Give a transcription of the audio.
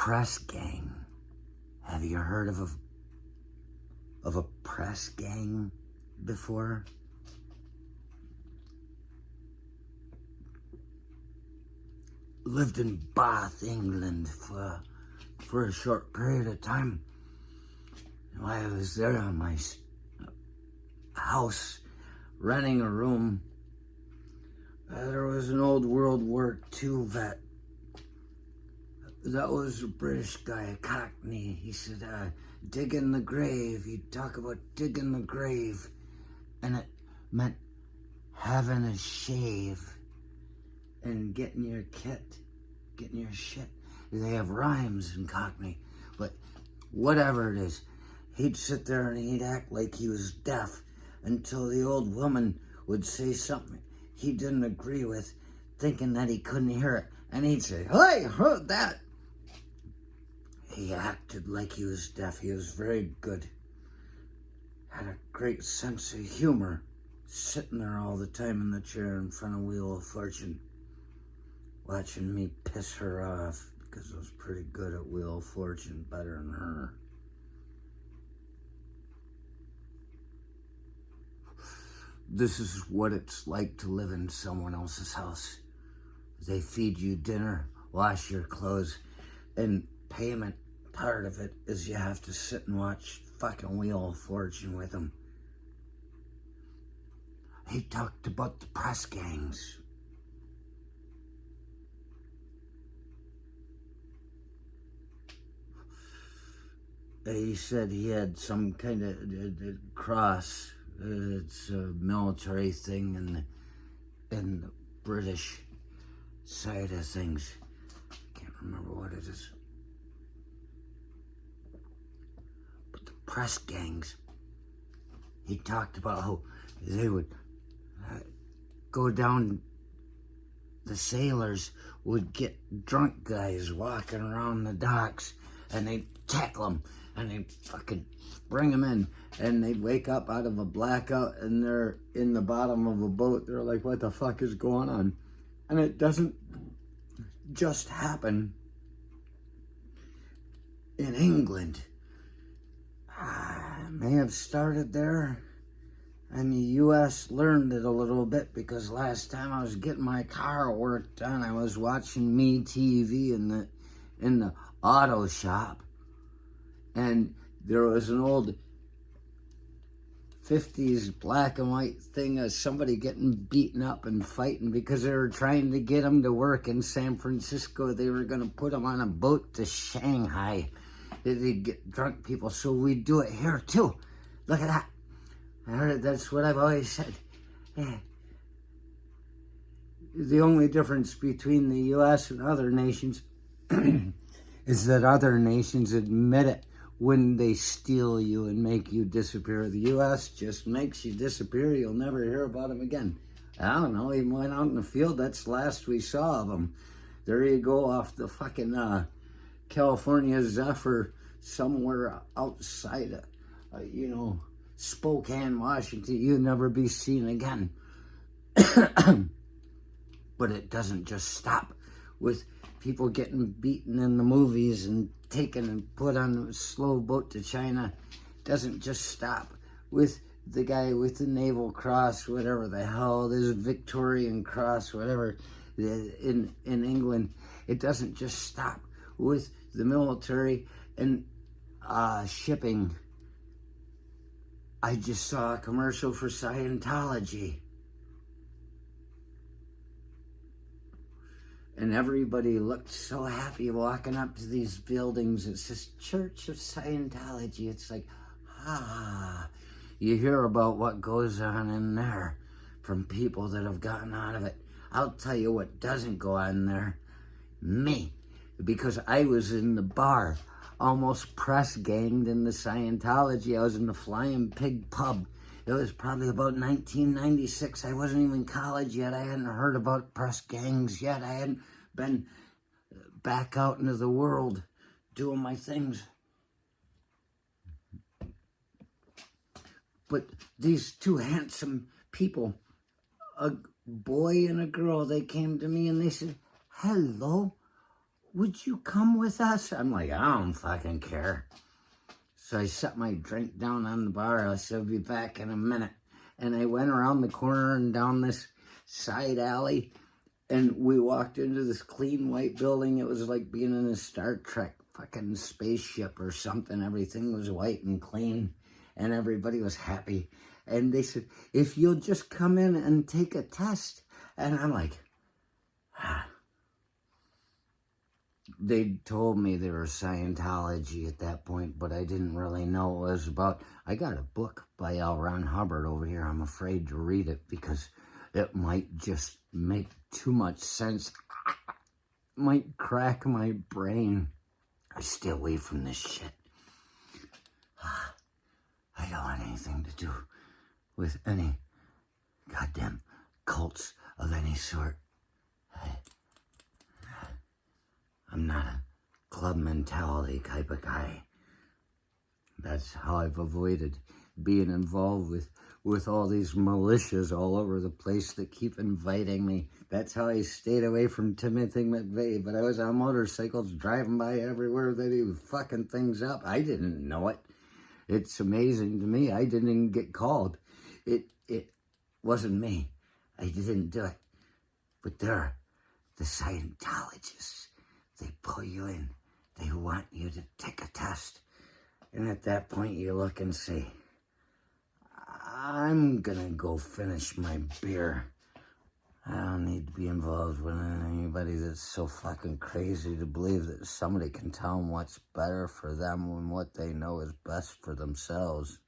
press gang. Have you heard of a press gang before? Lived in Bath, England for a short period of time. While I was there in my house, renting a room, there was an old World War II vet. That was a British guy, a Cockney. He said, dig in the grave. He'd talk about digging the grave. And it meant having a shave and getting your kit, getting your shit. They have rhymes in Cockney. But whatever it is, he'd sit there and he'd act like he was deaf until the old woman would say something he didn't agree with, thinking that he couldn't hear it. And he'd say, "Hey, heard that." He acted like he was deaf. He was very good. Had a great sense of humor, sitting there all the time in the chair in front of Wheel of Fortune, watching me piss her off because I was pretty good at Wheel of Fortune, better than her. This is what it's like to live in someone else's house. They feed you dinner, wash your clothes, and payment part of it is you have to sit and watch fucking Wheel of Fortune with them. He talked about the press gangs. He said he had some kind of cross. It's a military thing in the British side of things. I can't remember what it is. But the press gangs, he talked about how they would go down, the sailors would get drunk guys walking around the docks and they'd tackle them and they'd fucking bring them in, and they'd wake up out of a blackout and they're in the bottom of a boat. They're like, what the fuck is going on? And it doesn't just happen in England. May have started there, and the U.S. learned it a little bit, because last time I was getting my car work done, I was watching MeTV in the auto shop, and there was an old 50s black and white thing of somebody getting beaten up and fighting because they were trying to get him to work in San Francisco. They were going to put him on a boat to Shanghai. They'd get drunk people, so we'd do it here too. Look at that. I heard it. That's what I've always said. Yeah. The only difference between the U.S. and other nations is that other nations admit it when they steal you and make you disappear. The U.S. just makes you disappear. You'll never hear about him again. I don't know. He went out in the field. That's the last we saw of him. There you go, off the fucking California Zephyr, somewhere outside of, Spokane, Washington. You'll never be seen again. But it doesn't just stop with people getting beaten in the movies and taken and put on a slow boat to China. It doesn't just stop with the guy with the Naval Cross, whatever the hell it is, Victorian Cross, whatever, in England. It doesn't just stop with the military and shipping. I just saw a commercial for Scientology. And everybody looked so happy walking up to these buildings. It says Church of Scientology. It's like, you hear about what goes on in there from people that have gotten out of it. I'll tell you what doesn't go on there. Me. Because I was in the bar, almost press ganged in the Scientology. I was in the Flying Pig pub. It was probably about 1996. I wasn't even in college yet. I hadn't heard about press gangs yet. I hadn't been back out into the world doing my things. But these two handsome people, a boy and a girl, they came to me and they said, "Hello, would you come with us? I'm like, I don't fucking care. So I set my drink down on the bar. I said, I'll be back in a minute. And I went around the corner and down this side alley. And we walked into this clean white building. It was like being in a Star Trek fucking spaceship or something. Everything was white and clean. And everybody was happy. And they said, if you'll just come in and take a test. And I'm like, ah. They told me they were Scientology at that point, but I didn't really know what it was about. I got a book by L. Ron Hubbard over here. I'm afraid to read it because it might just make too much sense. Might crack my brain. I stay away from this shit. I don't want anything to do with any goddamn cults of any sort. I'm not a club mentality type of guy. That's how I've avoided being involved with all these militias all over the place that keep inviting me. That's how I stayed away from Timothy McVeigh. But I was on motorcycles driving by everywhere that he was fucking things up. I didn't know it. It's amazing to me. I didn't even get called. It wasn't me. I didn't do it. But they're the Scientologists. They pull you in. They want you to take a test. And at that point, you look and say, I'm gonna go finish my beer. I don't need to be involved with anybody that's so fucking crazy to believe that somebody can tell them what's better for them when what they know is best for themselves.